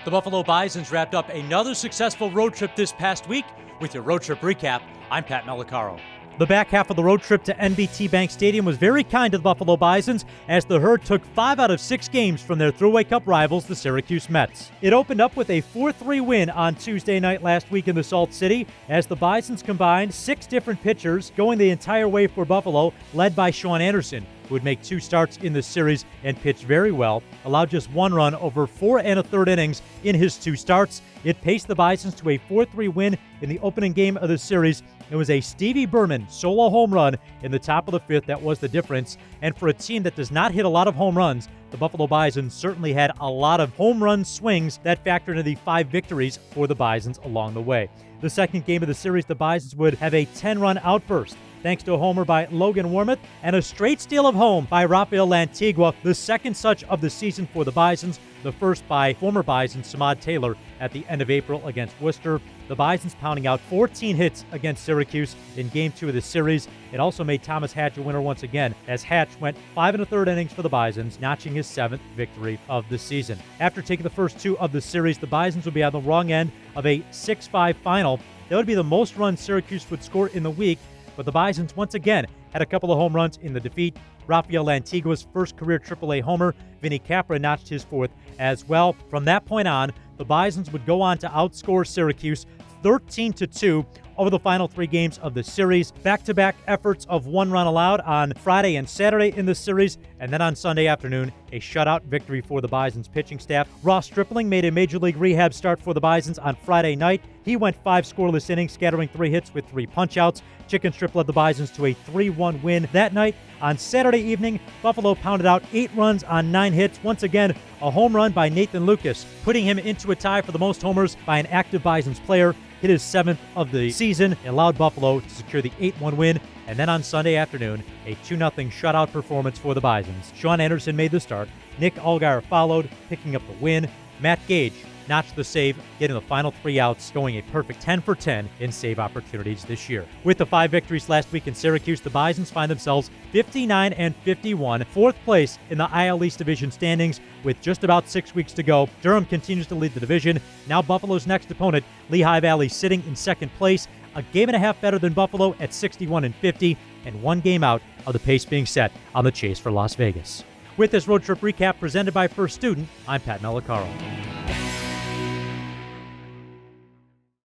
The Buffalo Bisons wrapped up another successful road trip this past week. With your road trip recap, I'm Pat Malacaro. The back half of the road trip to NBT Bank Stadium was very kind to the Buffalo Bisons as the Herd took 5 out of 6 games from their Thruway Cup rivals, the Syracuse Mets. It opened up with a 4-3 win on Tuesday night last week in the Salt City as the Bisons combined 6 different pitchers going the entire way for Buffalo, led by Sean Anderson, who would make 2 starts in the series and pitched very well, allowed just 1 run over 4 1/3 innings in his 2 starts. It paced the Bisons to a 4-3 win in the opening game of the series. It was a Stevie Berman solo home run in the top of the 5th that was the difference. And for a team that does not hit a lot of home runs, the Buffalo Bisons certainly had a lot of home run swings that factored into the 5 victories for the Bisons along the way. The second game of the series, the Bisons would have a 10-run outburst, thanks to a homer by Logan Warmoth and a straight steal of home by Rafael Lantigua, the second such of the season for the Bisons, the first by former Bison Samad Taylor at the end of April against Worcester. The Bisons pounding out 14 hits against Syracuse in Game 2 of the series. It also made Thomas Hatch a winner once again, as Hatch went 5 1/3 innings for the Bisons, notching his 7th victory of the season. After taking the first 2 of the series, the Bisons would be on the wrong end of a 6-5 final. That would be the most runs Syracuse would score in the week, but the Bisons once again had a couple of home runs in the defeat. Rafael Lantigua's first career AAA homer, Vinny Capra notched his 4th as well. From that point on, the Bisons would go on to outscore Syracuse 13-2 over the final 3 games of the series. Back-to-back efforts of 1 run allowed on Friday and Saturday in the series, and then on Sunday afternoon, a shutout victory for the Bisons pitching staff. Ross Stripling made a Major League rehab start for the Bisons on Friday night. He went 5 scoreless innings, scattering 3 hits with 3 punch-outs. Chicken Strip led the Bisons to a 3-1 win that night. On Saturday evening, Buffalo pounded out 8 runs on 9 hits. Once again, a home run by Nathan Lucas, putting him into a tie for the most homers by an active Bisons player. Hit his 7th of the season and allowed Buffalo to secure the 8-1 win. And then on Sunday afternoon, a 2-0 shutout performance for the Bisons. Sean Anderson made the start. Nick Allgaier followed, picking up the win. Matt Gage notched the save, getting the final 3 outs, going a perfect 10 for 10 in save opportunities this year. With the 5 victories last week in Syracuse, the Bisons find themselves 59-51, 4th place in the IL East Division standings with just about 6 weeks to go. Durham continues to lead the division. Now Buffalo's next opponent, Lehigh Valley, sitting in 2nd place, a game and a half better than Buffalo at 61-50, and 1 game out of the pace being set on the chase for Las Vegas. With this road trip recap presented by First Student, I'm Pat Malacaro.